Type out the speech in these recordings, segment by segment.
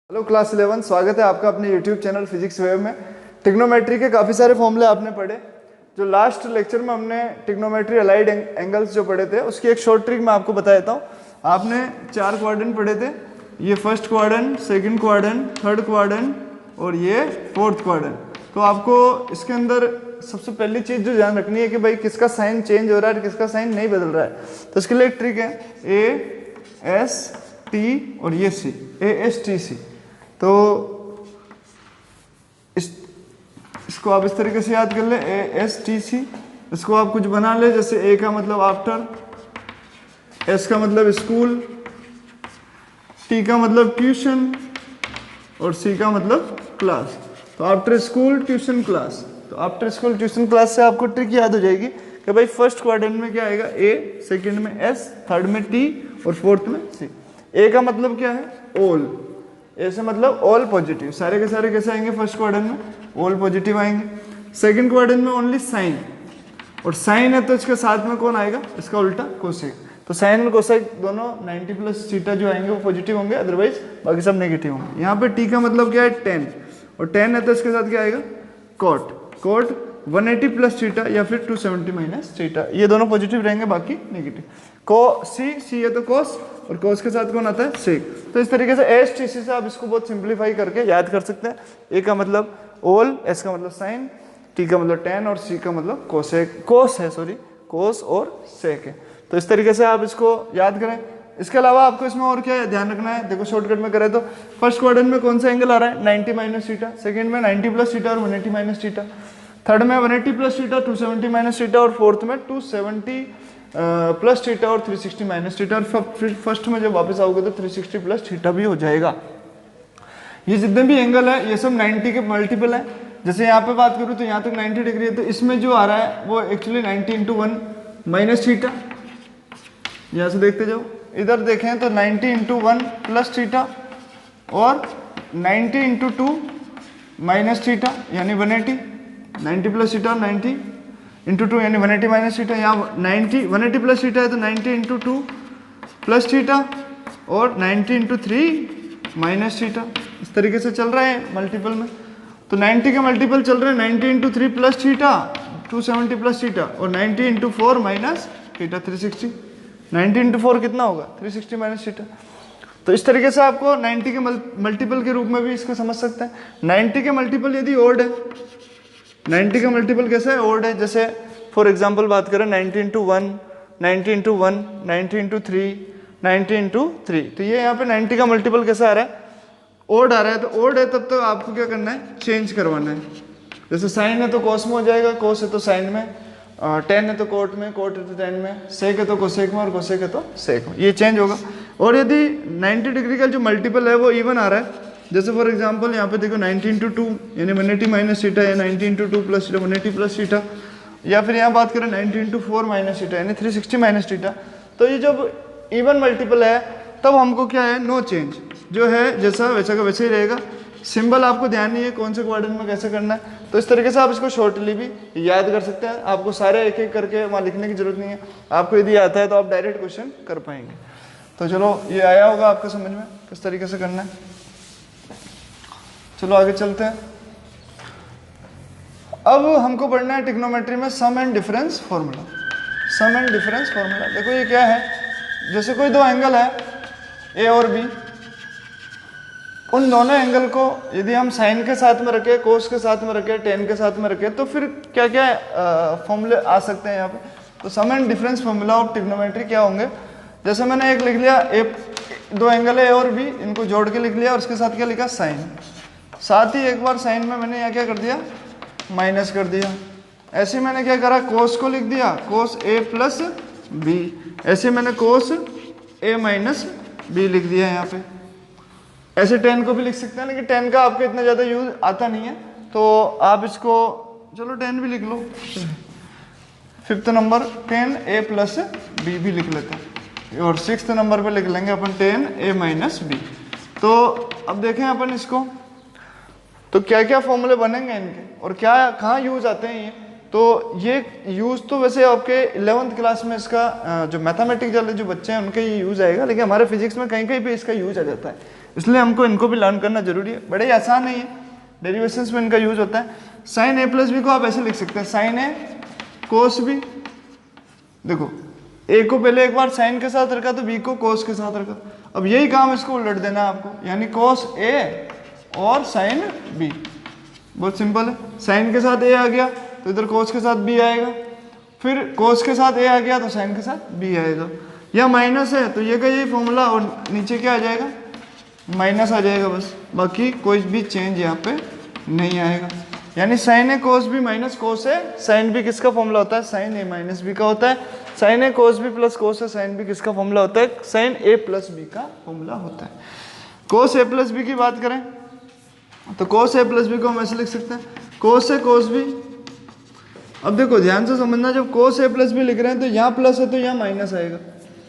Hello class 11, स्वागत है आपका अपने यूट्यूब चैनल फिजिक्स वेव में। ट्रिग्नोमेट्री के काफ़ी सारे फॉर्मूले आपने पढ़े। जो लास्ट लेक्चर में हमने ट्रिग्नोमेट्री अलाइड एंगल्स जो पढ़े थे उसकी एक शॉर्ट ट्रिक मैं आपको बता देता हूँ। आपने 4 क्वाड्रेंट पढ़े थे, ये first quadrant, second quadrant, third quadrant और ये फोर्थ क्वाड्रेंट। तो आपको इसके अंदर सबसे पहली चीज़ जो ध्यान रखनी है कि भाई किसका साइन चेंज हो रहा है, किसका साइन नहीं बदल रहा है। तो इसके लिए एक ट्रिक है, ए एस टी और ये सी, ए एस टी सी। तो इसको आप इस तरीके से याद कर ले, ए एस टी सी। इसको आप कुछ बना ले, जैसे ए का मतलब आफ्टर, एस का मतलब स्कूल, टी का मतलब ट्यूशन और सी का मतलब क्लास। तो आफ्टर स्कूल ट्यूशन क्लास, तो आफ्टर स्कूल ट्यूशन क्लास से आपको ट्रिक याद हो जाएगी कि भाई फर्स्ट क्वाड्रेंट में क्या आएगा, ए, सेकंड में एस, थर्ड में टी और फोर्थ में सी। ए का मतलब क्या है, ऑल, ए से मतलब ऑल पॉजिटिव, सारे के सारे कैसे आएंगे फर्स्ट क्वाड्रेंट में, ऑल पॉजिटिव आएंगे। सेकंड क्वाड्रेंट में ओनली साइन, और साइन है तो इसके साथ में कौन आएगा, इसका उल्टा कोसेक। तो साइन और कोसेक दोनों 90 प्लस थीटा जो आएंगे वो पॉजिटिव होंगे, अदरवाइज बाकी सब नेगेटिव होंगे। यहाँ पे टी का मतलब क्या है, टेन, और टेन है तो इसके साथ क्या आएगा, कॉट। कॉट 180 प्लस थीटा या फिर 270 माइनस थीटा, ये दोनों पॉजिटिव रहेंगे, बाकी नेगेटिव। को सी है तो कोस, और कोस के साथ कौन आता है, सेक। तो इस तरीके से एस टी सी से आप इसको बहुत सिंप्लीफाई करके याद कर सकते हैं। ए का मतलब ऑल, एस का मतलब साइन, टी का मतलब टेन और सी का मतलब कोसेक, कोस है सॉरी, कोस और सेक है। तो इस तरीके से आप इसको याद करें। इसके अलावा आपको इसमें और क्या ध्यान रखना है, देखो शॉर्टकट में करें तो फर्स्ट क्वाड्रेंट में कौन सा एंगल आ रहा है, 90 माइनस थीटा, सेकंड में 90 प्लस थीटा और 180 माइनस थीटा, थर्ड में 180 प्लस थीटा 270 माइनस थीटा और फोर्थ में 270 प्लस थीटा और 360 माइनस थीटा। और फिर फर्स्ट में जब वापस आओगे तो 360 प्लस थीटा भी हो जाएगा। ये जितने भी एंगल है ये सब 90 के मल्टीपल है। जैसे यहाँ पे बात करूँ तो यहाँ तक 90 डिग्री है, तो इसमें जो आ रहा है वो एक्चुअली 90 इंटू 1 माइनस थीटा। यहाँ से देखते जाओ, इधर देखें तो 90 इंटू 1 प्लस थीटा और 90 इंटू 2 माइनस थीटा यानी 180, 90 प्लस थीटा, 90 इंटू 2 यानी 180 माइनस थीटा। यहाँ 180 प्लस थीटा है तो 90 इंटू 2 प्लस थीटा और 90 इंटू 3 माइनस थीटा। इस तरीके से चल रहा है मल्टीपल में। तो 90 के मल्टीपल चल रहे हैं 90 into 3 plus theta 270 plus theta और 90 इंटू 4 माइनस थीटा 360। 90 इंटू 4 कितना होगा, 360 माइनस थीटा। तो इस तरीके से आपको 90 के मल्टीपल के रूप में भी इसको समझ सकते हैं। 90 के मल्टीपल यदि ओड है, 90 का मल्टीपल कैसा है, ओड है। जैसे फॉर एग्जांपल बात करें 90 इंटू 1, 90 इंटू 1, 90 इंटू 3, 90 इंटू 3, तो ये यहाँ पे 90 का मल्टीपल कैसा आ रहा है, ओड आ रहा है। तो ओड है तब तो आपको क्या करना है, चेंज करवाना है। जैसे साइन है तो कोस में हो जाएगा, कोस है तो साइन में, टेन है तो कोट में, कोट है तो टेन में, सेक है तो कोसेक में और कोसेक है तो सेक में, ये चेंज होगा। और यदि 90 डिग्री का जो मल्टीपल है वो इवन आ रहा है, जैसे फॉर एग्जांपल यहाँ पे देखो 90 इंटू 2 यानी 180 माइनस थीटा या 90 into 2 plus theta 180 plus theta, या फिर यहाँ बात करें 90 इंटू 4 माइनस थीटा यानी 360 माइनस थीटा। तो ये जब इवन मल्टीपल है तब हमको क्या है, नो चेंज, जो है जैसा वैसा का वैसे ही रहेगा। सिंबल आपको ध्यान नहीं है कौन से क्वाड्रेंट में कैसे करना है, तो इस तरीके से आप इसको शॉर्टली भी याद कर सकते हैं। आपको सारे एक एक करके वहाँ लिखने की जरूरत नहीं है, आपको यदि आता है तो आप डायरेक्ट क्वेश्चन कर पाएंगे। तो चलो ये आया होगा आपको समझ में किस तरीके से करना है। चलो आगे चलते हैं। अब हमको पढ़ना है ट्रिग्नोमेट्री में sum and difference formula. Sum and difference formula देखो ये क्या है, जैसे कोई दो एंगल है ए और बी, उन दोनों एंगल को यदि हम साइन के साथ में रखें, कोस के साथ में रखें, टेन के साथ में रखें, तो फिर क्या क्या फॉर्मूले आ सकते हैं यहाँ पे। तो sum and difference formula of trigonometry क्या होंगे, जैसे मैंने एक लिख लिया, दो एंगल है ए और बी, इनको जोड़ के लिख लिया और उसके साथ क्या लिखा, साइन। साथ ही एक बार साइन में मैंने यहाँ क्या कर दिया, माइनस कर दिया। ऐसे मैंने क्या करा, कोस को लिख दिया, कोस ए प्लस बी। ऐसे मैंने कोस ए माइनस बी लिख दिया यहाँ पे। ऐसे टेन को भी लिख सकते हैं, लेकिन टेन का आपको इतना ज़्यादा यूज आता नहीं है, तो आप इसको चलो टेन भी लिख लो। Fifth number ten A plus B भी लिख लेते हैं, और सिक्स्थ नंबर पे लिख लेंगे अपन टेन ए माइनस बी। तो अब देखें अपन इसको, तो क्या क्या फॉर्मूले बनेंगे इनके और क्या कहाँ यूज आते हैं ये। तो ये यूज तो वैसे आपके 11th क्लास में इसका जो मैथमेटिक्स वाले जो बच्चे हैं उनके ये यूज आएगा, लेकिन हमारे फिजिक्स में कहीं कहीं पे इसका यूज आ जाता है। इसलिए हमको इनको भी लर्न करना जरूरी है, बड़े ही आसान है ये, डेरिवेशंस में इनका यूज होता है। साइन ए प्लस बी को आप ऐसे लिख सकते हैं, साइन ए कोस बी। देखो ए को पहले एक बार साइन के साथ रखा तो बी को कोस के साथ रखा, अब यही काम इसको उलट देना है आपको, यानी कोस ए और साइन बी। बहुत सिंपल है, साइन के साथ ए आ गया तो इधर कोस के साथ बी आएगा, फिर कोस के साथ ए आ गया तो साइन के साथ बी आएगा। या माइनस है तो ये का यही फॉर्मूला और नीचे क्या आ जाएगा, माइनस आ जाएगा बस, बाकी कोई भी चेंज यहाँ पे नहीं आएगा। यानी साइन ए कोस बी माइनस कोस ए साइन बी किसका फॉर्मूला होता है, साइन ए माइनस बी का होता है। साइन ए कोस बी प्लस कोस ए साइन बी किसका फॉर्मूला होता है, साइन ए प्लस बी का फॉर्मूला होता है। कोस ए प्लस बी की बात करें तो कोस ए प्लस बी को हम ऐसे लिख सकते हैं, कोस ए कोस बी। अब देखो ध्यान से समझना, जब कोस ए प्लस बी लिख रहे हैं तो यहाँ प्लस है तो यहाँ माइनस आएगा,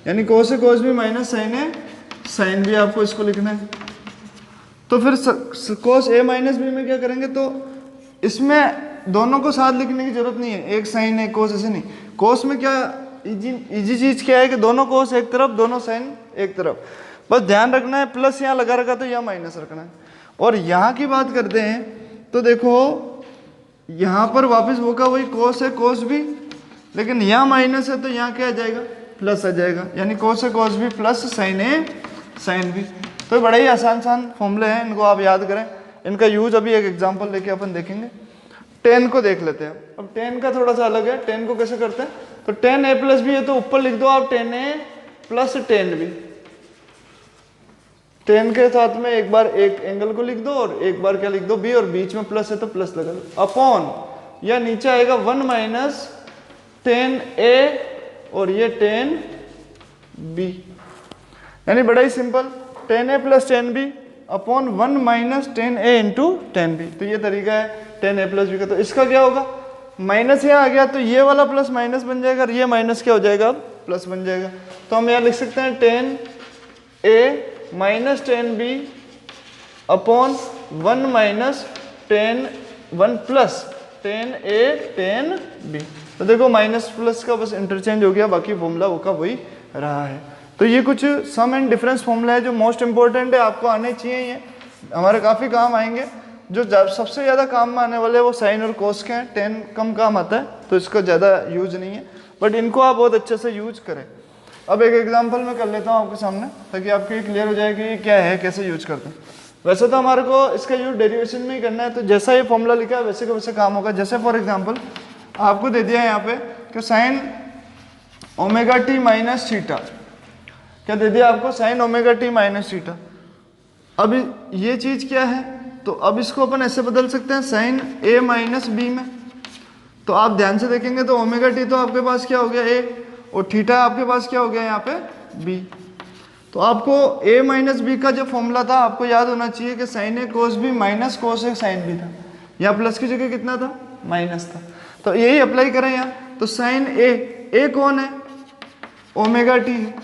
यानी कोस ए कोस बी माइनस साइन ए साइन बी आपको इसको लिखना है। तो फिर कोस ए माइनस बी में क्या करेंगे, तो इसमें दोनों को साथ लिखने की जरूरत नहीं है, एक साइन एक कोस ऐसे नहीं। कोस में क्या इजी चीज क्या है कि दोनों कोस एक तरफ दोनों साइन एक तरफ, बस ध्यान रखना है प्लस यहाँ लगा रखा तो यहाँ माइनस रखना है। और यहाँ की बात करते हैं तो देखो यहाँ पर वापस वो का वही कोस है कोस भी, लेकिन यहाँ माइनस है तो यहाँ क्या आ जाएगा, प्लस आ जाएगा, यानी कोस है कोस भी प्लस साइन ए साइन बी। तो बड़े ही आसान फॉर्मूले हैं, इनको आप याद करें। इनका यूज अभी एक एग्जांपल लेके अपन देखेंगे। टेन को देख लेते हैं। अब टेन का थोड़ा सा अलग है, टेन को कैसे करते हैं, तो टेन ए प्लस बी है तो ऊपर लिख दो आप ten A plus tan B. Ten के साथ में एक बार एक एंगल को लिख दो और एक बार क्या लिख दो बी, और बीच में प्लस है तो प्लस लगा दो, अपॉन या नीचे आएगा 1 माइनस टेन ए और ये टेन बी। यानी बड़ा ही simple, tan A plus tan B upon 1 minus tan A into tan B. तो ये तरीका है टेन ए प्लस बी का। तो इसका क्या होगा, माइनस यहाँ आ गया तो ये वाला प्लस माइनस बन जाएगा और ये माइनस क्या हो जाएगा, अब प्लस बन जाएगा। तो हम यहाँ लिख सकते हैं tan A minus tan B upon 1 minus tan 1 plus tan A tan B. तो देखो माइनस प्लस का बस इंटरचेंज हो गया, बाकी फॉर्मूला वो का वही रहा है। तो ये कुछ सम एंड डिफरेंस फॉर्मूला है जो मोस्ट इंपॉर्टेंट है, आपको आने चाहिए, ये हमारे काफ़ी काम आएंगे। जो सबसे ज़्यादा काम में आने वाले वो साइन और कोस के हैं, टेन कम काम आता है तो इसका ज़्यादा यूज नहीं है, बट इनको आप बहुत अच्छे से यूज करें। अब एक एग्जांपल मैं कर लेता हूँ आपके सामने ताकि आपको ये क्लियर हो जाए कि ये क्या है, कैसे यूज करते हैं। वैसे तो हमारे को इसका यूज डेरिवेशन में ही करना है, तो जैसा ये फॉर्मूला लिखा है वैसे का वैसे काम होगा। जैसे फॉर एग्जाम्पल आपको दे दिया है यहाँ पे कि sine omega T minus theta, क्या दे दिया आपको, sine omega T minus theta. अब ये चीज़ क्या है, तो अब इसको अपन ऐसे बदल सकते हैं साइन ए माइनस बी में। तो आप ध्यान से देखेंगे तो ओमेगा टी तो आपके पास क्या हो गया ए, और थीटा आपके पास क्या हो गया यहाँ पे बी। तो आपको a माइनस बी का जो फॉर्मूला था आपको याद होना चाहिए कि साइन ए कोस बी माइनस कोस ए साइन बी था, यहाँ प्लस की जगह कितना था, माइनस था। तो यही अप्लाई करें यहाँ, तो साइन ए कौन है, ओमेगा टी है,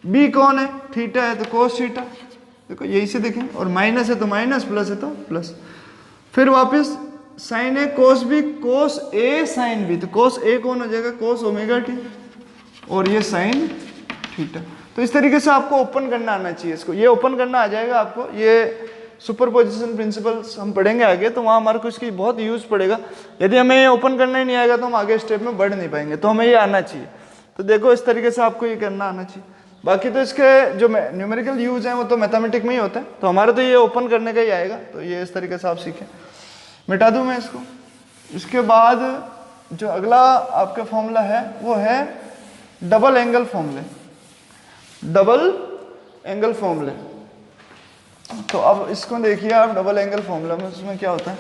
बी कौन है, थीटा है तो कोस थीटा। देखो यही से देखें, और माइनस है तो माइनस, प्लस है तो प्लस। फिर वापस साइन ए कोस बी कोस ए साइन बी, तो कोस ए कौन हो जाएगा, कोस ओमेगा टी, और ये साइन थीटा। तो इस तरीके से आपको ओपन करना आना चाहिए इसको, ये ओपन करना आ जाएगा आपको। ये सुपरपोजिशन प्रिंसिपल्स हम पढ़ेंगे आगे, तो वहाँ हमारे को इसकी बहुत यूज पड़ेगा। यदि हमें ये ओपन करना ही नहीं आएगा तो हम आगे स्टेप में बढ़ नहीं पाएंगे, तो हमें ये आना चाहिए। तो देखो इस तरीके से आपको ये करना आना चाहिए। बाकी तो इसके जो न्यूमेरिकल यूज हैं वो तो मैथमेटिक में ही होता है, तो हमारे तो ये ओपन करने का ही आएगा। तो ये इस तरीके से आप सीखें। मिटा दूँ मैं इसको। इसके बाद जो अगला आपका फॉर्मूला है वो है डबल एंगल फॉर्मूले, डबल एंगल फॉर्मूले। तो अब इसको देखिए आप, डबल एंगल फॉर्मूला में उसमें क्या होता है,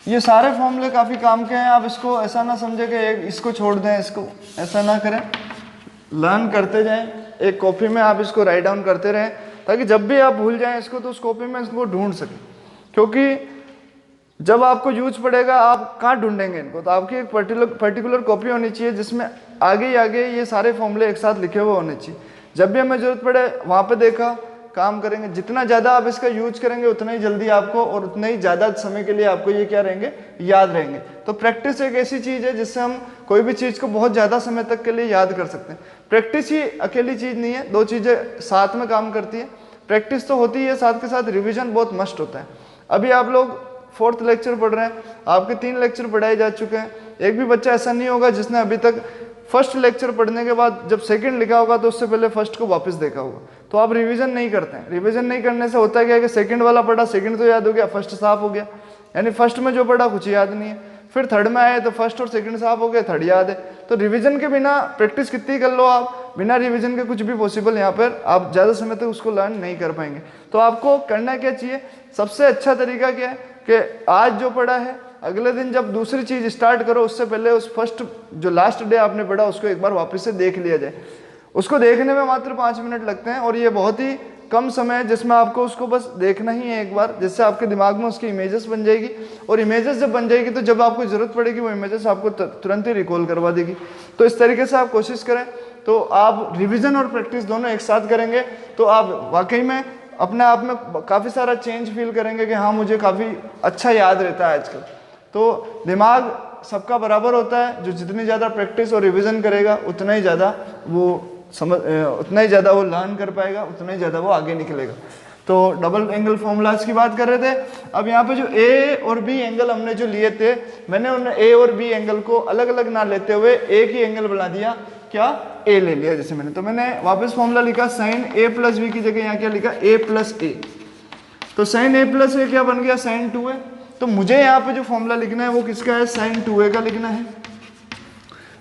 ये सारे फॉर्मूले काफ़ी काम के हैं। आप इसको ऐसा ना समझे कि इसको छोड़ दें, इसको ऐसा ना करें, लर्न करते जाएं। एक कॉपी में आप इसको राइट डाउन करते रहें ताकि जब भी आप भूल जाएं इसको तो उस कॉपी में इसको ढूंढ सकें, क्योंकि जब आपको यूज पड़ेगा आप कहाँ ढूंढेंगे इनको। तो आपकी एक पर्टिकुलर कॉपी होनी चाहिए जिसमें आगे ही आगे ये सारे फॉर्मूले एक साथ लिखे हुए होने चाहिए। जब भी हमें ज़रूरत पड़े वहाँ पे देखा, काम करेंगे। जितना ज़्यादा आप इसका यूज करेंगे उतना ही जल्दी आपको और उतना ही ज़्यादा समय के लिए आपको ये क्या रहेंगे, याद रहेंगे। तो प्रैक्टिस एक ऐसी चीज़ है जिससे हम कोई भी चीज़ को बहुत ज़्यादा समय तक के लिए याद कर सकते हैं। प्रैक्टिस ही अकेली चीज़ नहीं है, दो चीज़ें साथ में काम करती है। प्रैक्टिस तो होती है, साथ के साथ रिवीजन बहुत मस्ट होता है। अभी आप लोग 4th लेक्चर पढ़ रहे हैं, आपके 3 लेक्चर पढ़ाए जा चुके हैं। एक भी बच्चा ऐसा नहीं होगा जिसने अभी तक फर्स्ट लेक्चर पढ़ने के बाद जब सेकंड लिखा होगा तो उससे पहले फर्स्ट को वापस देखा होगा। तो आप रिवीजन नहीं करते हैं। रिवीजन नहीं करने से होता क्या है कि सेकंड वाला पढ़ा, सेकंड तो याद हो गया, फर्स्ट साफ हो गया, यानी फर्स्ट में जो पढ़ा कुछ याद नहीं है। फिर थर्ड में आए तो फर्स्ट और सेकंड साफ हो गए, थर्ड याद है। तो रिवीजन के बिना प्रैक्टिस कितनी कर लो आप, बिना रिवीजन के कुछ भी पॉसिबल यहाँ पर आप ज़्यादा समय तक उसको लर्न नहीं कर पाएंगे। तो आपको करना क्या चाहिए, सबसे अच्छा तरीका क्या है कि आज जो पढ़ा है अगले दिन जब दूसरी चीज़ स्टार्ट करो उससे पहले उस फर्स्ट जो लास्ट डे आपने पढ़ा उसको एक बार वापस से देख लिया जाए। उसको देखने में मात्र 5 मिनट लगते हैं और ये बहुत ही कम समय है जिसमें आपको उसको बस देखना ही है एक बार, जिससे आपके दिमाग में उसकी इमेजेस बन जाएगी। और इमेजेस जब बन जाएगी तो जब आपको ज़रूरत पड़ेगी वो इमेजेस आपको तुरंत ही रिकॉल करवा देगी। तो इस तरीके से आप कोशिश करें, तो आप रिविज़न और प्रैक्टिस दोनों एक साथ करेंगे तो आप वाकई में अपने आप में काफ़ी सारा चेंज फील करेंगे कि हाँ मुझे काफ़ी अच्छा याद रहता है आजकल। तो दिमाग सबका बराबर होता है, जो जितनी ज़्यादा प्रैक्टिस और रिवीजन करेगा उतना ही ज़्यादा वो लर्न कर पाएगा, उतना ही ज़्यादा वो आगे निकलेगा। तो डबल एंगल फॉर्मूलाज की बात कर रहे थे। अब यहाँ पे जो ए और बी एंगल हमने जो लिए थे, मैंने उन ए और बी एंगल को अलग अलग ना लेते हुए एक ही एंगल बना दिया, क्या ए ले लिया जैसे मैंने। तो मैंने वापस फॉर्मूला लिखा साइन ए प्लस बी की जगह यहाँ क्या लिखा ए प्लस ए। तो साइन ए प्लस ए क्या बन गया साइन 2a। तो मुझे यहाँ पे जो फॉर्मूला लिखना है वो किसका है, साइन 2a का लिखना है।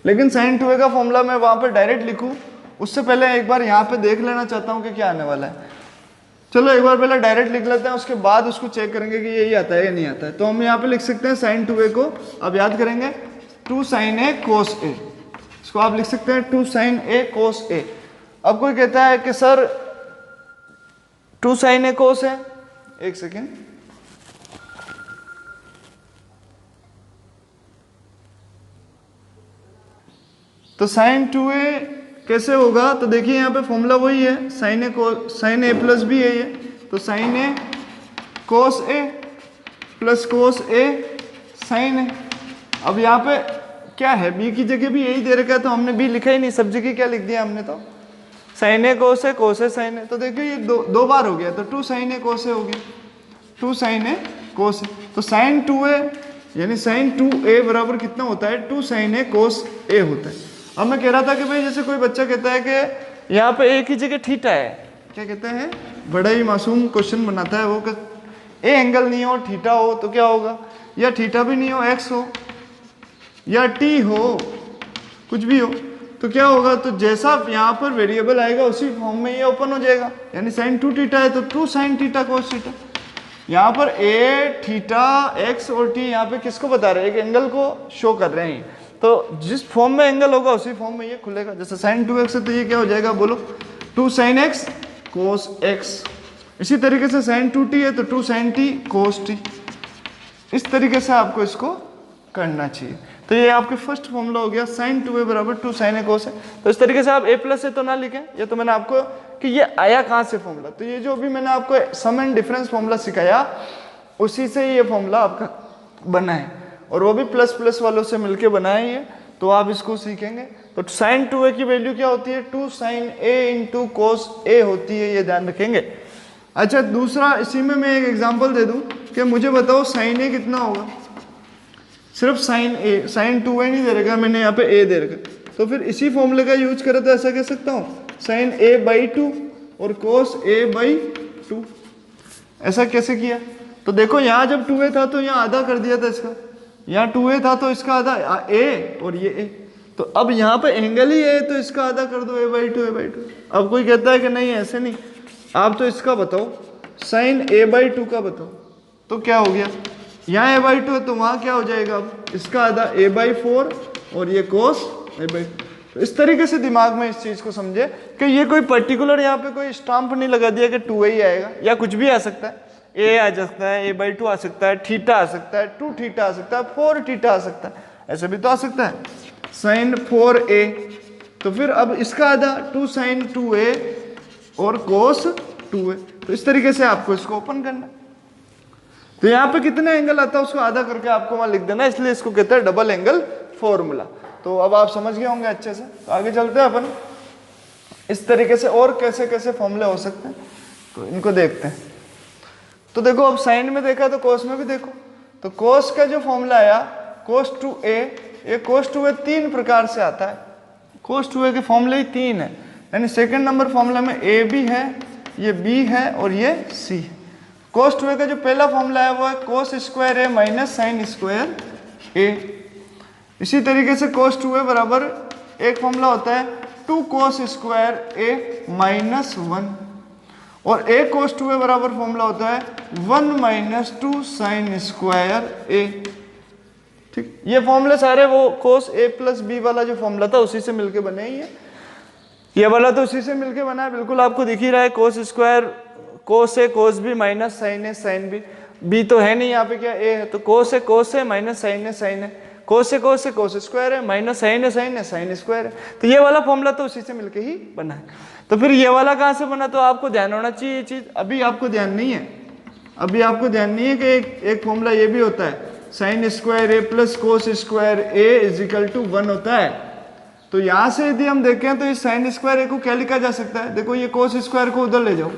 लेकिन साइन 2a का फॉर्मूला मैं वहाँ पे डायरेक्ट लिखूँ उससे पहले एक बार यहाँ पे देख लेना चाहता हूँ कि क्या आने वाला है। चलो एक बार पहले डायरेक्ट लिख लेते हैं, उसके बाद उसको चेक करेंगे कि यही आता है या नहीं आता है। तो हम यहाँ पे लिख सकते हैं साइन 2a को, अब याद करेंगे 2 sin a cos a, इसको आप लिख सकते हैं 2 sin a cos a। अब कोई कहता है कि सर 2 sin a cos है, एक सेकेंड, तो साइन 2a कैसे होगा, तो देखिए यहाँ पे फॉर्मूला वही है, साइन ए प्लस बी है ये, तो साइन ए कोस ए प्लस कोस ए साइन ए। अब यहाँ पे क्या है, बी की जगह भी यही दे रखा है तो हमने बी लिखा ही नहीं, सब जगह क्या लिख दिया हमने, तो साइन ए कोस ए साइन ए। तो देखिए ये दो बार हो गया, तो 2 sin a cos a हो गया, 2 sin a cos a। तो साइन 2a यानी साइन 2a बराबर कितना होता है, 2 sin a cos a होता है। अब मैं कह रहा था कि भाई जैसे कोई बच्चा कहता है कि यहाँ पे ए की जगह थीटा है, क्या कहता है, बड़ा ही मासूम क्वेश्चन बनाता है वो कि ए एंगल नहीं हो थीटा हो तो क्या होगा, या थीटा भी नहीं हो एक्स हो या टी हो, कुछ भी हो तो क्या होगा। तो जैसा यहाँ पर वेरिएबल आएगा उसी फॉर्म में ये ओपन हो जाएगा, यानी साइन 2 थीटा है तो 2 sin थीटा cos थीटा। यहाँ पर ए थीटा एक्स और टी यहाँ पे किसको बता रहे हैं, एक एंगल को शो कर रहे हैं। तो जिस फॉर्म में एंगल होगा उसी फॉर्म में ये खुलेगा। जैसे साइन 2x है तो ये क्या हो जाएगा, बोलो 2 sin x cos x। इसी तरीके से साइन 2t है तो 2 sin t cos t। इस तरीके से आपको इसको करना चाहिए। तो ये आपके फर्स्ट फॉर्मूला हो गया, साइन 2a बराबर 2 sin a cos a। तो इस तरीके से आप a प्लस से तो ना लिखें, ये तो मैंने आपको कि ये आया कहाँ से फॉर्मूला, तो ये जो भी मैंने आपको सम एंड डिफरेंस फॉर्मूला सिखाया उसी से ये फॉर्मूला आपका बना है, और वो भी प्लस प्लस वालों से मिलके बनाए ये, तो आप इसको सीखेंगे। तो साइन 2a की वैल्यू क्या होती है, 2 sin a into cos a होती है, ये ध्यान रखेंगे। अच्छा दूसरा, इसी में मैं एक एग्जांपल दे दूं कि मुझे बताओ साइन a कितना होगा, सिर्फ साइन a, साइन 2a नहीं दे रखा मैंने, यहाँ पे a दे रखा। तो फिर इसी फॉर्मूले का यूज करें तो ऐसा कह सकता हूँ साइन a/2 और cos a/2। ऐसा कैसे किया, तो देखो यहाँ जब 2a था तो यहाँ आधा कर दिया था इसका, यहाँ 2a था तो इसका आधा a और ये a, तो अब यहाँ पे एंगल ही है तो इसका आधा कर दो a/2। अब कोई कहता है कि नहीं ऐसे नहीं, आप तो इसका बताओ साइन a/2 का बताओ, तो क्या हो गया, यहाँ a/2 है तो वहाँ क्या हो जाएगा, अब इसका आधा a/4 और ये cos a/2। तो इस तरीके से दिमाग में इस चीज़ को समझे कि ये कोई पर्टिकुलर यहाँ पे कोई स्टाम्प नहीं लगा दिया कि 2a ही आएगा, या कुछ भी आ सकता है, a आ सकता है, a/2 आ सकता है, थीटा आ सकता है, 2 थीटा आ सकता है, 4 थीटा आ सकता है, ऐसे भी तो आ सकता है साइन 4a। तो फिर अब इसका आधा 2 sin 2a और cos 2a। तो इस तरीके से आपको इसको ओपन करना। तो यहाँ पे कितने एंगल आता है उसको आधा करके आपको वहां लिख देना, इसलिए इसको कहते हैं डबल एंगल फॉर्मूला। तो अब आप समझ गए होंगे अच्छे से। तो आगे चलते हैं अपन इस तरीके से, और कैसे कैसे फॉर्मूले हो सकते हैं। तो इनको देखते हैं। तो देखो अब साइन में देखा तो कोस में भी देखो, तो कोस का जो फॉर्मूला आया कोस टू ए, ये कोस टू ए 3 प्रकार से आता है। कोस टू ए के फॉर्मूले ही 3 है, यानी सेकंड नंबर फॉर्मूला में ए भी है, ये बी है और ये सी है। कोस टू ए का जो पहला फॉर्मूला है वो है कोस स्क्वायर ए माइनस साइन स्क्वायर ए। इसी तरीके से कोस टू ए बराबर एक फॉर्मूला होता है 2 कोस स्क्वायर ए माइनस 1, और ए कोस टू ए बराबर फॉर्मूला होता है 1 माइनस 2 साइन स्क्वायर ए। ठीक, ये फॉर्मूले सारे वो कोस ए प्लस बी वाला जो फॉर्मूला था उसी से मिलके बने ही है, ये वाला तो उसी से मिलके बना है, बिल्कुल आपको दिख ही रहा है। कोस स्क्वायर कोस ए कोस बी माइनस साइन ए साइन बी तो है नहीं यहाँ पे, क्या ए है, तो कोस ए माइनस साइन है, कोस स्क्वायर है माइनस साइन है साइन स्क्वायर है, तो ये वाला फॉर्मूला तो उसी से मिलके ही बना है। तो फिर ये वाला कहाँ से बना, तो आपको ध्यान होना चाहिए ये चीज। अभी आपको ध्यान नहीं है, अभी आपको ध्यान नहीं है कि एक फॉर्मूला ये भी होता है sine square A plus cos square A is equal to 1 होता है। तो यहाँ से यदि हम देखें तो इस साइन स्क्वायर ए को क्या लिखा जा सकता है, देखो ये कोस स्क्वायर को उधर ले जाओ,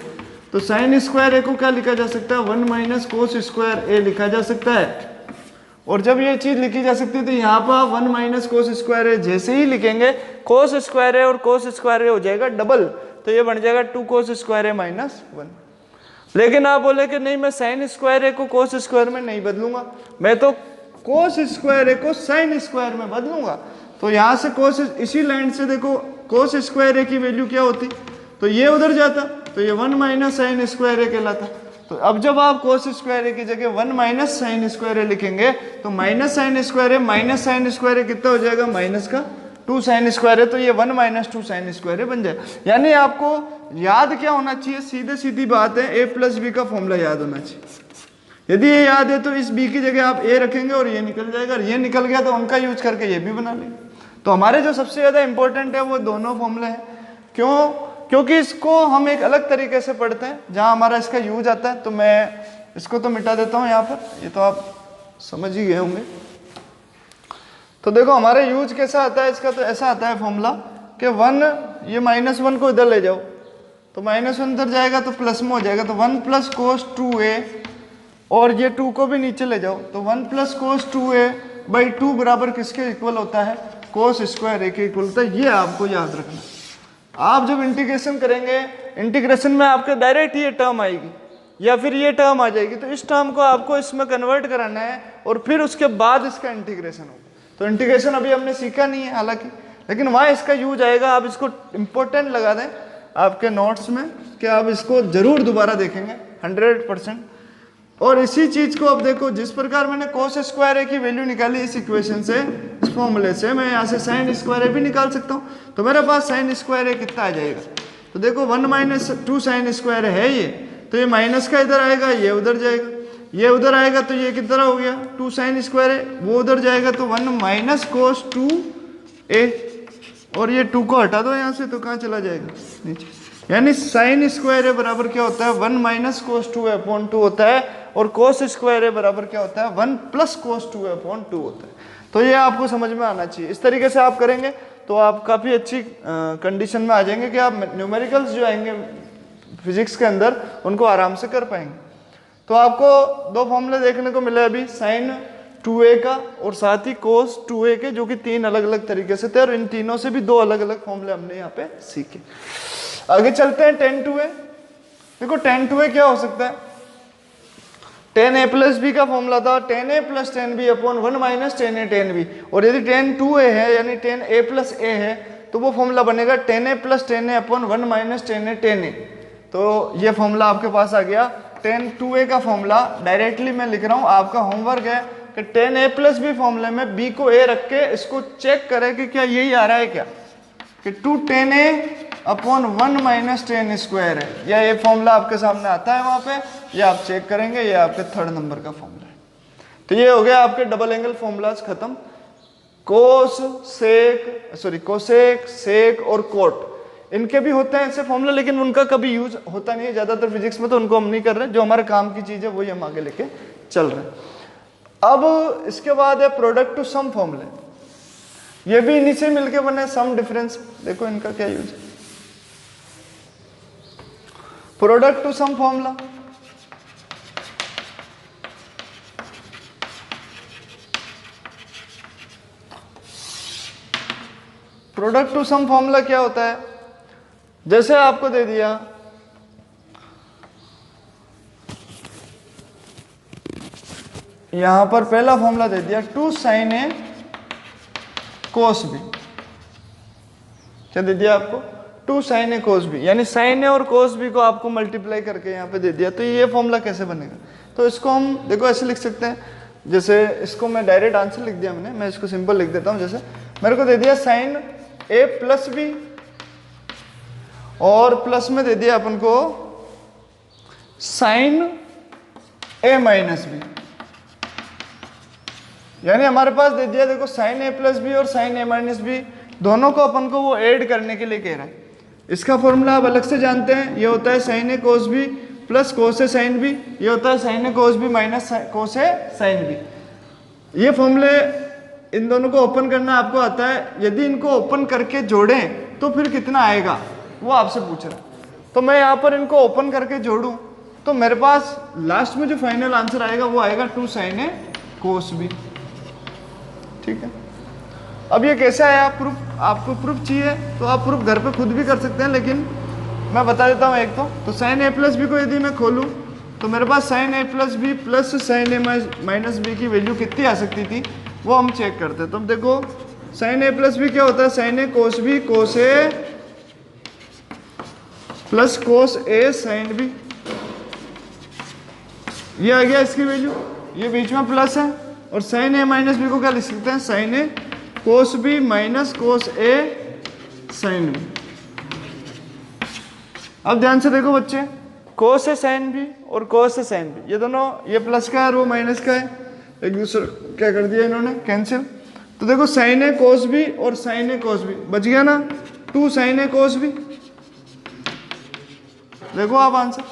तो साइन स्क्वायर ए को क्या लिखा जा सकता है 1 माइनस कोस स्क्वायर ए लिखा जा सकता है। और जब ये चीज लिखी जा सकती है तो यहाँ पर 1 माइनस कोस स्क्वायर ए जैसे ही लिखेंगे कोस स्क्वायर ए और कोस स्क्वायर ए हो जाएगा डबल, तो ये बन जाएगा 2 कोस स्क्वायर ए माइनस 1। लेकिन आप बोले कि नहीं मैं साइन स्क्वायर ए को कोस स्क्वायर में नहीं बदलूंगा, मैं तो कोस स्क्वायर ए को साइन स्क्वायर में बदलूंगा। तो यहाँ से कोस, इसी लाइन से देखो कोस स्क्वायर ए की वैल्यू क्या होती, तो ये उधर जाता, तो ये 1 माइनस साइन स्क्वायर ए कहलाता। तो अब जब आप कोस स्क्वायर ए की जगह 1 माइनस साइन स्क्वायर ए लिखेंगे तो माइनस साइन स्क्वायर ए माइनस साइन स्क्वायर ए कितना हो जाएगा, माइनस का 2 साइन स्क्वायर ए, तो ये 1 माइनस 2 साइन स्क्वायर ए बन जाए। यानी आपको याद क्या होना चाहिए, सीधी बात है, ए प्लस बी का फॉर्मूला याद होना चाहिए। यदि ये याद है तो इस बी की जगह आप ए रखेंगे और ये निकल जाएगा, और ये निकल गया तो उनका यूज करके ये भी बना लेंगे। तो हमारे जो सबसे ज्यादा इंपॉर्टेंट है वो दोनों फॉर्मूले हैं। क्यों? क्योंकि इसको हम एक अलग तरीके से पढ़ते हैं जहां हमारा इसका यूज आता है। तो मैं इसको तो मिटा देता हूं यहाँ पर, ये तो आप समझ ही गए होंगे। तो देखो हमारा यूज कैसा आता है इसका, तो ऐसा आता है फॉर्मूला कि 1, ये -1 को इधर ले जाओ, तो -1 इधर जाएगा तो प्लस में हो जाएगा, तो 1 प्लस कोस 2a, और ये 2 को भी नीचे ले जाओ, तो 1 प्लस कोस 2a बाई 2 बराबर किसके इक्वल होता है, कोस स्क्वायर ए के इक्वल होता है। ये आपको याद रखना। आप जब इंटीग्रेशन करेंगे, इंटीग्रेशन में आपके डायरेक्ट ये टर्म आएगी या फिर ये टर्म आ जाएगी, तो इस टर्म को आपको इसमें कन्वर्ट कराना है और फिर उसके बाद इसका इंटीग्रेशन होगा। तो इंटीग्रेशन अभी हमने सीखा नहीं है हालांकि, लेकिन वहाँ इसका यूज आएगा। आप इसको इम्पोर्टेंट लगा दें आपके नोट्स में कि आप इसको जरूर दोबारा देखेंगे 100%। और इसी चीज को अब देखो, जिस प्रकार मैंने कोस स्क्वायर ए की वैल्यू निकाली इस इक्वेशन से, इस फॉर्मूले से, मैं यहाँ से साइन स्क्वायर ए भी निकाल सकता हूँ। तो मेरे पास साइन स्क्वायर ए कितना आ जाएगा, तो देखो 1 माइनस 2 साइन स्क्वायर है ये, तो ये माइनस का इधर आएगा, ये उधर जाएगा, ये उधर आएगा, तो ये कितना हो गया 2 साइन स्क्वायर है, वो उधर जाएगा तो 1 माइनस कोस 2a, और ये 2 को हटा दो यहाँ से, तो कहाँ चला जाएगा नीचे। यानी साइन स्क्वायर ए बराबर क्या होता है 1 माइनस कोस 2a अपॉन 2 होता है, और कोस स्क्वायर ए बराबर क्या होता है 1 प्लस कोस 2a अपॉन 2 होता है। तो ये आपको समझ में आना चाहिए। इस तरीके से आप करेंगे तो आप काफ़ी अच्छी कंडीशन में आ जाएंगे कि आप न्यूमेरिकल्स जो आएंगे फिजिक्स के अंदर उनको आराम से कर पाएंगे। तो आपको 2 फॉर्मूले देखने को मिले अभी, साइन 2a का और साथ ही कोस 2a के, जो कि 3 अलग अलग तरीके से थे, और इन तीनों से भी 2 अलग अलग फॉर्मूले हमने यहाँ पे सीखे। आगे चलते हैं tan 2a। देखो tan 2a क्या हो सकता है, tan a प्लस बी का फॉर्मूला था tan a plus tan b upon 1 minus tan a tan b, और यदि tan 2a है यानी tan a प्लस a है तो वो फॉर्मूला बनेगा tan a plus tan a upon 1 minus tan a tan a। तो ये फॉर्मूला आपके पास आ गया tan 2a का फॉर्मूला। डायरेक्टली मैं लिख रहा हूँ, आपका होमवर्क है कि tan a प्लस बी फॉर्मूले में b को a रख के इसको चेक करें कि क्या यही आ रहा है क्या, कि 2 tan a upon 1 minus tan square है, या ये फॉर्मूला आपके सामने आता है वहां पे, ये आप चेक करेंगे, ये आपके 3rd नंबर का फॉर्मूला है। तो ये हो गया आपके डबल एंगल फॉर्मूलाज खत्म। कोसेक, सेक और कोट, इनके भी होते हैं ऐसे फॉर्मूला, लेकिन उनका कभी यूज होता नहीं है ज्यादातर फिजिक्स में, तो उनको हम नहीं कर रहे। जो हमारे काम की चीज है वही हम आगे लेके चल रहे हैं। अब इसके बाद है प्रोडक्ट टू सम फॉर्मूले, ये भी इन्हीं से मिलके बने, सम डिफरेंस। देखो इनका क्या यूज है। Product to sum formula, product to sum formula क्या होता है? जैसे आपको दे दिया यहां पर पहला फॉर्मूला दे दिया 2 sin A cos B, क्या दे दिया आपको? 2 sin A cos B, यानी sin A और cos B को आपको मल्टीप्लाई करके यहां पे दे दिया। तो ये फॉर्मूला कैसे बनेगा? तो इसको हम देखो ऐसे लिख सकते हैं, जैसे इसको मैं डायरेक्ट आंसर लिख दिया मैंने, मैं इसको सिंपल लिख देता हूं। जैसे मेरे को दे दिया sin A प्लस B और प्लस में दे दिया अपन को sin A माइनस B, यानी हमारे पास दे दिया देखो sin A प्लस B और sin A माइनस B, दोनों को अपन को वो ऐड करने के लिए कह रहा है। इसका फॉर्मूला आप अलग से जानते हैं, ये होता है sin A cos B plus cos A sin B, ये होता है sin A cos B minus cos A sin B। ये फॉर्मूले इन दोनों को ओपन करना आपको आता है, यदि इनको ओपन करके जोड़ें तो फिर कितना आएगा वो आपसे पूछ रहा है। तो मैं यहाँ पर इनको ओपन करके जोड़ूं तो मेरे पास लास्ट में जो फाइनल आंसर आएगा वो आएगा 2 sin A cos B, ठीक है। अब ये कैसे आया? प्रूफ, आपको प्रूफ चाहिए तो आप प्रूफ घर पे खुद भी कर सकते हैं, लेकिन मैं बता देता हूँ एक तो sin A प्लस बी को यदि मैं खोलूँ तो मेरे पास sin A plus B plus sin A minus B की वैल्यू कितनी आ सकती थी वो हम चेक करते हैं। तो अब देखो sin A प्लस बी क्या होता है? sin A cos B cos A plus cos A sin B, ये आ गया इसकी वैल्यू, ये बीच में प्लस है। और sin A माइनस बी को क्या लिख सकते हैं? sin A cos B minus cos A sin B। अब ध्यान से देखो बच्चे, cos A sin B और cos A sin B ये दोनों, ये प्लस का है और वो माइनस का है, एक दूसरे क्या कर दिया इन्होंने? कैंसिल। तो देखो sin A cos B और sin A cos B बच गया ना, 2 sin A cos B। देखो आप आंसर।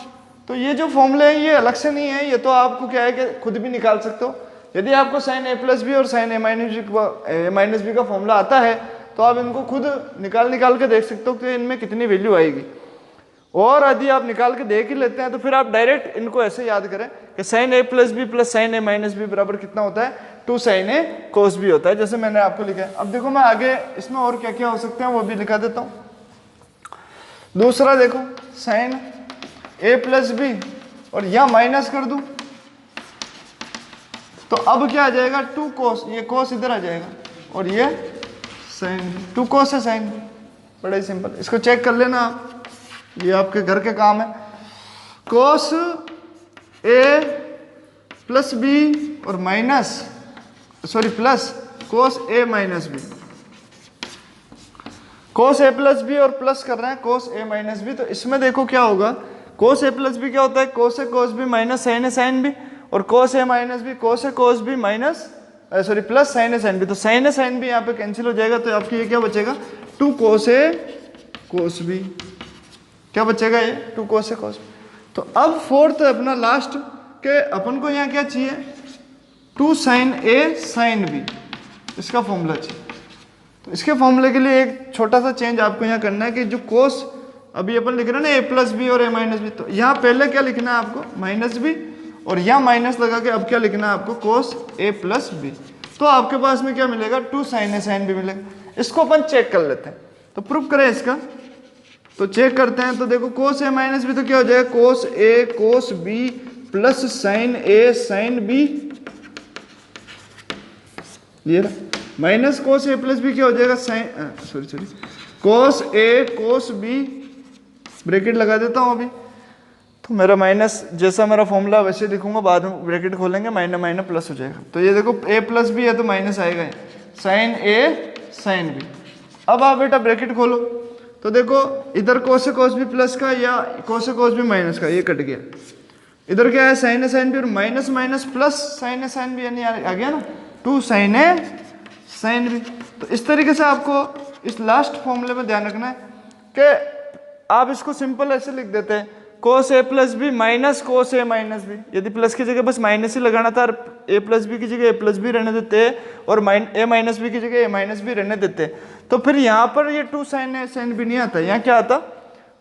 तो ये जो फॉर्मूले हैं ये अलग से नहीं है, ये तो आपको क्या है कि खुद भी निकाल सकते हो। यदि आपको sin A प्लस बी और sin A माइनस बी का फॉर्मूला आता है तो आप इनको खुद निकाल के देख सकते हो कि इनमें कितनी वैल्यू आएगी। और यदि आप निकाल के देख ही लेते हैं तो फिर आप डायरेक्ट इनको ऐसे याद करें कि sin A plus B plus sin A minus B बराबर कितना होता है? 2 sin A cos B होता है, जैसे मैंने आपको लिखा है। अब देखो मैं आगे इसमें और क्या क्या हो सकते हैं वो भी लिखा देता हूँ। दूसरा देखो sin A प्लस बी और यहाँ माइनस कर दूं तो अब क्या आ जाएगा? 2 cos, ये cos इधर आ जाएगा और ये sin, 2 cos है sin B। बड़ा ही सिंपल, इसको चेक कर लेना आप, ये आपके घर के काम है। cos A प्लस बी और minus plus cos A minus B, cos A plus B और प्लस कर रहे हैं cos A माइनस बी। तो इसमें देखो क्या होगा, cos A प्लस बी क्या होता है? cos A cos B minus sin A sin B, और cos A minus B cos A cos B minus plus sin A sin B। तो sin A sin B यहाँ पे cancel हो जाएगा, तो आपके ये क्या बचेगा? 2 cos A cos B, क्या बचेगा? ये 2 cos A cos B। तो अब फोर्थ अपना लास्ट के अपन को यहाँ क्या चाहिए? 2 sin A sin B, इसका फॉर्मूला चाहिए। तो इसके फॉर्मूले के लिए एक छोटा सा चेंज आपको यहाँ करना है कि जो cos अभी अपन लिख रहे हैं ना A प्लस बी और A माइनस बी, तो यहाँ पहले क्या लिखना है आपको? माइनस बी, और यहाँ माइनस लगा के अब क्या लिखना है आपको? cos A plus B. तो आपके पास में क्या मिलेगा? 2 sin A sin B मिलेगा। इसको अपन चेक कर लेते हैं, तो प्रूफ करें इसका, तो चेक करते हैं। तो देखो cos A माइनस बी तो क्या हो जाएगा? cos A cos B plus sin A sin B, ये minus cos A plus B क्या हो जाएगा? cos A cos B, bracket लगा देता हूं अभी, तो मेरा माइनस जैसा मेरा फॉर्मूला वैसे लिखूंगा, बाद में ब्रैकेट खोलेंगे, माइनस माइनस प्लस हो जाएगा। तो ये देखो A प्लस बी है तो माइनस आएगा sin A sin B। अब आप बेटा ब्रैकेट खोलो तो देखो इधर cos A cos B plus का या cos A cos B minus का, ये कट गया। इधर क्या है? sin A sin B और minus minus plus sin A sin B, यानी आ गया ना 2 sin A sin B। तो इस तरीके से आपको इस लास्ट फॉर्मूले में ध्यान रखना है कि आप इसको सिंपल ऐसे लिख देते हैं cos A plus B minus cos A minus B. यदि प्लस की जगह बस माइनस ही लगाना था, A प्लस बी की जगह A प्लस बी रहने देते हैं और A माइनस बी की जगह A माइनस बी रहने देते हैं, तो फिर यहाँ पर ये 2 sin A sin B नहीं आता, यहाँ क्या आता?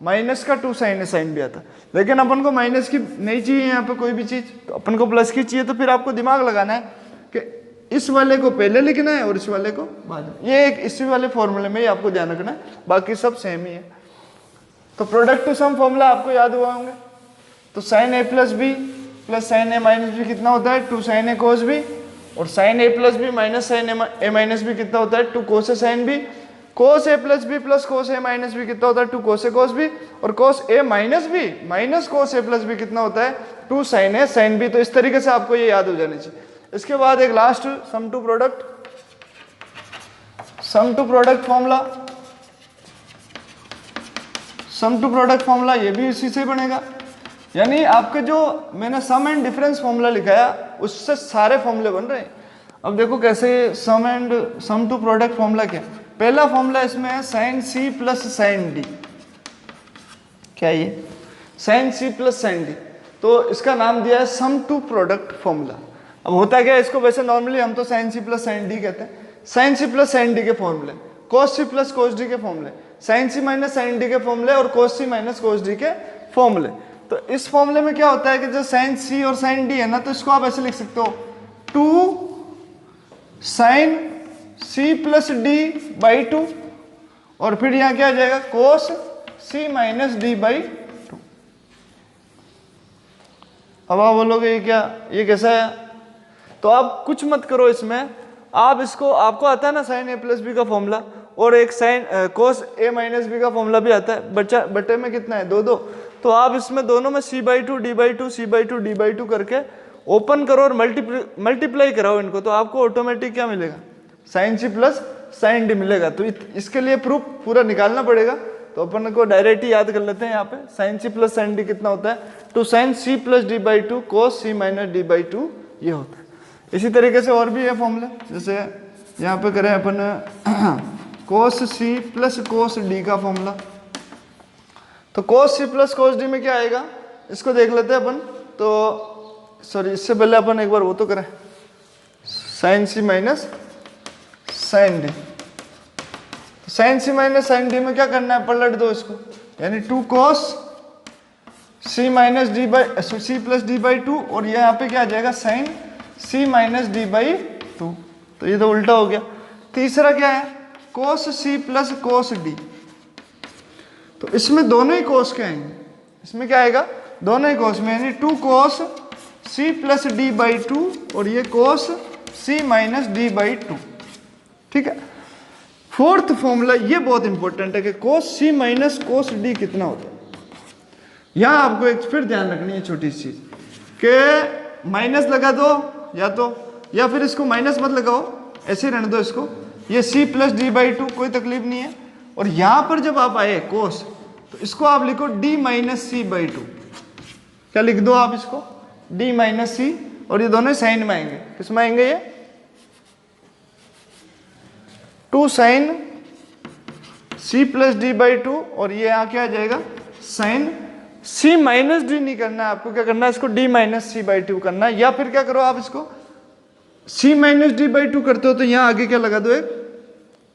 माइनस का 2 साइन ए साइन बी आता, लेकिन अपन को माइनस की नहीं चाहिए यहाँ पे कोई भी चीज, तो अपन को प्लस की चाहिए। तो फिर आपको दिमाग लगाना है कि इस वाले को पहले लिखना है और इस वाले को बाद में। ये एक इसी वाले फॉर्मूले में ही आपको ध्यान रखना है, बाकी सब सेम ही है। तो प्रोडक्ट टू सम फॉर्मूला आपको याद हुआ होंगे। तो साइन ए प्लस बी प्लस साइन ए माइनस बी कितना होता है 2 साइन ए कोस बी, और साइन ए प्लस बी माइनस साइन ए माइनस बी कितना होता है 2 कोस ए साइन बी। कोस ए प्लस बी प्लस कोस ए माइनस बी कितना होता है 2 कोस ए कोस बी, और कोस ए माइनस बी माइनस कोस ए प्लस बी कितना होता है 2 साइन ए साइन बी। तो इस तरीके से आपको ये याद हो जानी चाहिए। इसके बाद एक last sum to product formula, sum to product formula ये भी इसी से बनेगा। यानी आपके जो मैंने सम एंड डिफरेंस फॉर्मूला लिखाया उससे सारे फॉर्मूले बन रहे हैं। अब देखो कैसे सम टू प्रोडक्ट फॉर्मूला क्या। पहला फॉर्मूला इसमें है sine C plus sine D. क्या ये sine C plus sine D, तो इसका नाम दिया है सम टू प्रोडक्ट फॉर्मूला। अब होता क्या है, इसको वैसे नॉर्मली हम तो sine C plus sine D कहते हैं। Sine C plus sine D के फॉर्मूले, cos C plus cos D के फॉर्मूले, sine C minus sine D के फॉर्मूले और cos C minus cos D के फॉर्मूले। तो इस फॉर्मूले में क्या होता है कि जो साइन सी और साइन डी है ना, तो इसको आप ऐसे लिख सकते हो 2 sine C plus D by 2, और फिर यहां क्या आ जाएगा cos C minus D by 2। अब आप बोलोगे ये क्या, ये कैसा है? तो आप कुछ मत करो इसमें, आप इसको, आपको आता है ना साइन ए प्लस बी का फॉर्मूला, और एक साइन कोस ए माइनस बी का फॉर्मूला भी आता है। बटे में कितना है 2 तो आप इसमें दोनों में C by 2 D by 2 C by 2 D by 2 करके ओपन करो और मल्टीप्लाई कराओ इनको, तो आपको ऑटोमेटिक क्या मिलेगा sine C plus sine D मिलेगा। तो इसके लिए प्रूफ पूरा निकालना पड़ेगा, तो अपन को डायरेक्ट ही याद कर लेते हैं। यहाँ पे sine C plus sine D कितना होता है 2 sine C plus D by 2 cos C minus D by 2 ये होता है। इसी तरीके से और भी है फॉर्मूले, जैसे यहाँ पे करें अपन कोस सी प्लस कोस डी का फॉर्मूला। तो कोस सी प्लस कोस डी में क्या आएगा इसको देख लेते हैं अपन। तो सॉरी, इससे पहले अपन एक बार वो तो करें, sine C minus sine D. Sine C minus sine D में क्या करना है, पलट दो इसको, यानी 2 cos C minus D by C plus D by 2, और ये यहाँ पे क्या आ जाएगा sine C minus D by 2। तो ये तो उल्टा हो गया। तीसरा क्या है कोस सी प्लस कोस डी। तो इसमें दोनों ही कोस के आएंगे, इसमें क्या आएगा दोनों ही कोस में, यानी 2 cos C plus D by 2 और ये कोस सी माइनस डी बाई 2। ठीक है। फोर्थ फॉर्मूला ये बहुत इंपॉर्टेंट है कि कोस सी माइनस कोस डी कितना होता है। यहां आपको एक फिर ध्यान रखनी है छोटी सी चीज कि माइनस लगा दो या फिर इसको माइनस मत लगाओ, ऐसे रहने दो इसको, ये सी प्लस डी बाई 2 कोई तकलीफ नहीं है। और यहां पर जब आप आए कोस, तो इसको आप लिखो डी माइनस सी बाई 2। क्या लिख दो आप इसको डी माइनस सी, और ये दोनों साइन में आएंगे। किस में आएंगे ये 2 sine C plus D by 2, और ये यहाँ क्या आ जाएगा साइन सी माइनस डी। नहीं करना है आपको, क्या करना है इसको डी माइनस सी बाई 2 करना है। या फिर क्या करो आप इसको सी माइनस डी बाई 2 करते हो तो यहाँ आगे क्या लगा दो एक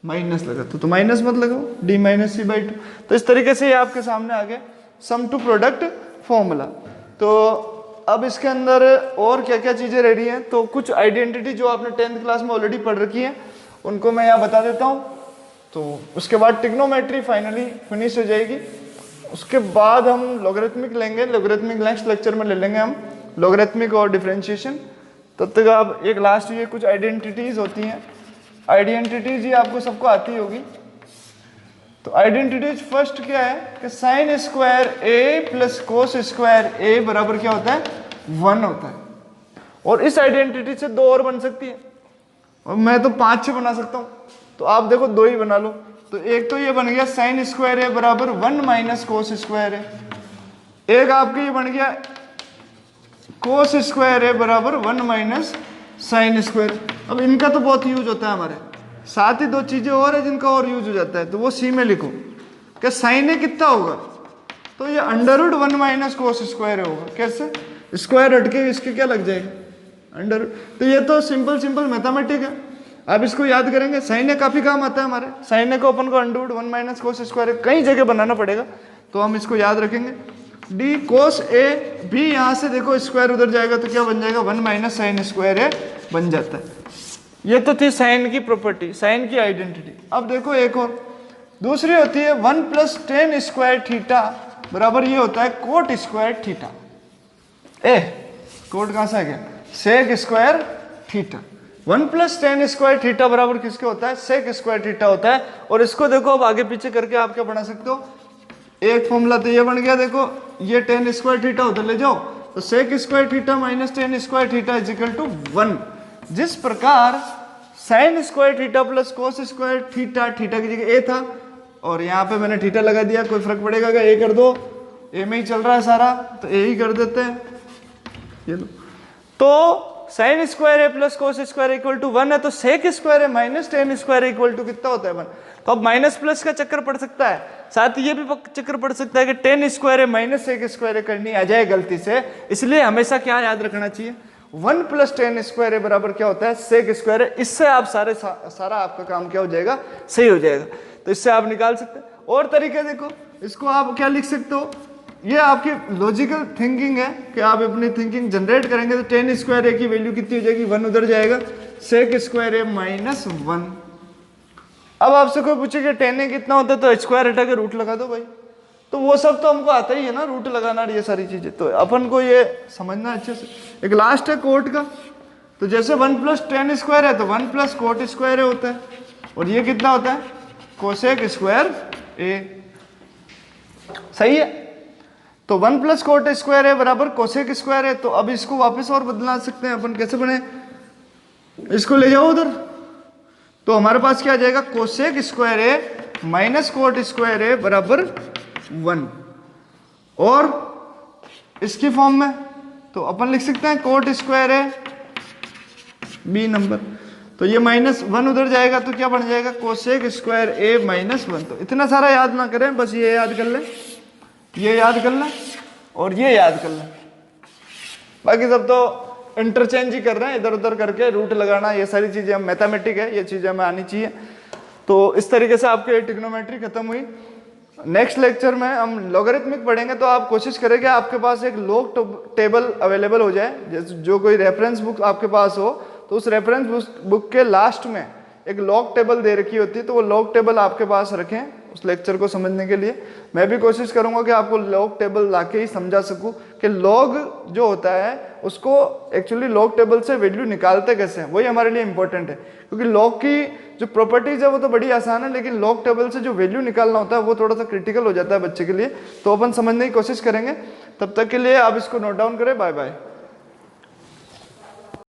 माइनस लगा दो, तो माइनस मत लगाओ डी माइनस सी बाई 2। तो इस तरीके से ये आपके सामने आ गया सम टू प्रोडक्ट फॉर्मूला। तो अब इसके अंदर और क्या क्या चीजें रह रही हैं, तो कुछ आइडेंटिटी जो आपने 10th क्लास में ऑलरेडी पढ़ रखी है उनको मैं यहाँ बता देता हूँ। तो उसके बाद ट्रिग्नोमेट्री फाइनली फिनिश हो जाएगी। उसके बाद हम लॉगरिथमिक लेंगे, लॉगरिथमिक नेक्स्ट लेक्चर में ले लेंगे हम लॉगरिथमिक और डिफरेंशिएशन। तब तक आप एक लास्ट ये कुछ आइडेंटिटीज होती हैं, आइडेंटिटीज ये आपको सबको आती होगी। तो आइडेंटिटीज फर्स्ट क्या है कि sign square A plus cos square ए बराबर क्या होता है 1 होता है। और इस आइडेंटिटी से 2 और बन सकती है, और मैं तो 5 से बना सकता हूं, तो आप देखो 2 ही बना लो। तो एक तो ये बन गया साइन स्क्वायर ए बराबर 1 माइनस कोस स्क्वायर ए, एक आपके ये बन गया कोस स्क्वायर ए बराबर 1 माइनस साइन स्क्वायर। अब इनका तो बहुत यूज होता है हमारे, साथ ही 2 चीजें और है जिनका और यूज हो जाता है, तो वो सी में लिखो कि साइन ए कितना होगा, तो ये under root 1 minus cos square A होगा। कैसे स्क्वायर हट के इसके क्या लग जाएगा अंडर। तो ये तो सिंपल मैथमेटिक है, आप इसको याद करेंगे। साइन ए काफी काम आता है हमारे, साइन ए को अपन को under root 1 minus cos square कई जगह बनाना पड़ेगा, तो हम इसको याद रखेंगे। डी कोस ए भी, यहाँ से देखो स्क्वायर उधर जाएगा तो क्या बन जाएगा, 1 माइनस साइन स्क्वायर ए बन जाता है। ये तो थी साइन की प्रॉपर्टी, साइन की आइडेंटिटी। अब देखो एक और दूसरी होती है 1 प्लस टेन स्क्वायर थीटा बराबर ये होता है कोट स्क्वायर थीटा। ए कोट कहाँ से आ गया, sec square theta. 1 plus tan square theta बराबर किसके होता है, सेक स्क्वायर थीटा होता है। और इसको देखो अब आगे पीछे करके आप क्या बना सकते हो, एक फॉर्मूला तो ये बन गया, देखो ये टेन स्क्वायर थीटा उधर ले जाओ तो sec square theta minus tan square theta is equal to 1। जिस प्रकार sine square theta plus cos square theta, theta की जगह ए था और यहाँ पे मैंने थीटा लगा दिया, कोई फर्क पड़ेगा क्या, ए कर दो, ए में ही चल रहा है सारा तो ए ही कर देते हैं। ये लो, तो साइन स्क्वायर है plus cos square equal to 1 है, तो सेक स्क्वायर है minus tan square equal to कितना होता है 1। तो अब माइनस प्लस का चक्कर पड़ सकता है, साथ ही ये भी चक्कर पड़ सकता है कि टेन स्क्वायर है माइनस सेक स्क्वायर है करनी आ जाए गलती से। इसलिए हमेशा क्या याद रखना चाहिए, 1 प्लस टेन स्क्वायर है बराबर क्या होता है, सेक स्क्वायर है। इससे आप सारा आपका काम क्या हो जाएगा, सही हो जाएगा। तो इससे आप निकाल सकते हैं। और तरीके देखो, इसको आप क्या लिख सकते हो, ये आपकी लॉजिकल थिंकिंग है कि आप अपनी थिंकिंग जनरेट करेंगे तो टेन स्क्वायर ए की वैल्यू कितनी हो जाएगी, 1 उधर जाएगा, सेक स्क्वायर ए माइनस 1। अब आपसे कोई पूछे कि टेन ए कितना होता है तो स्क्वायर हटा के रूट लगा दो भाई, तो वो सब तो हमको आता ही है ना, रूट लगाना ये सारी चीजें, तो अपन को ये समझना अच्छे से। एक लास्ट है कोट का, तो जैसे 1 प्लस टेन स्क्वायर है तो 1 प्लस कोट स्क्वायर ए होता है, और ये कितना होता है, कोसेक स्क्वायर ए। सही है, तो 1 प्लस कोट स्क्वायर है बराबर कोसेक स्क्वायर है। तो अब इसको वापस और बदला सकते हैं अपन, कैसे बने, इसको ले जाओ उधर, तो हमारे पास क्या आ जाएगा, कोसेक स्क्वायर है माइनस कोट स्क्वायर है बराबर 1। और इसकी फॉर्म में तो अपन लिख सकते हैं कोट स्क्वायर है बी नंबर, तो ये माइनस 1 उधर जाएगा तो क्या बन जाएगा, कोसेक स्क्वायर ए माइनस 1। तो इतना सारा याद ना करें, बस ये याद कर लें, ये याद कर लें और ये याद कर लें, बाकी सब तो इंटरचेंज ही कर रहे हैं इधर उधर करके, रूट लगाना ये सारी चीजें हम मैथमेटिक है, ये चीजें हमें आनी चाहिए। तो इस तरीके से आपकी ट्रिग्नोमेट्री खत्म हुई। नेक्स्ट लेक्चर में हम लॉगरिथमिक पढ़ेंगे, तो आप कोशिश करें कि आपके पास एक लॉग टेबल अवेलेबल हो जाए, जैसे जो कोई रेफरेंस बुक आपके पास हो तो उस रेफरेंस बुक के लास्ट में एक लॉग टेबल दे रखी होती है, तो वो लॉग टेबल आपके पास रखें उस लेक्चर को समझने के लिए। मैं भी कोशिश करूंगा कि आपको लॉग टेबल लाके ही समझा सकूं कि लॉग जो होता है उसको एक्चुअली लॉग टेबल से वैल्यू निकालते कैसे हैं, वही हमारे लिए इंपॉर्टेंट है। क्योंकि लॉग की जो प्रॉपर्टीज है वो तो बड़ी आसान है, लेकिन लॉग टेबल से जो वैल्यू निकालना होता है वो थोड़ा सा क्रिटिकल हो जाता है बच्चे के लिए, तो अपन समझने की कोशिश करेंगे। तब तक के लिए आप इसको नोट डाउन करें। Bye bye.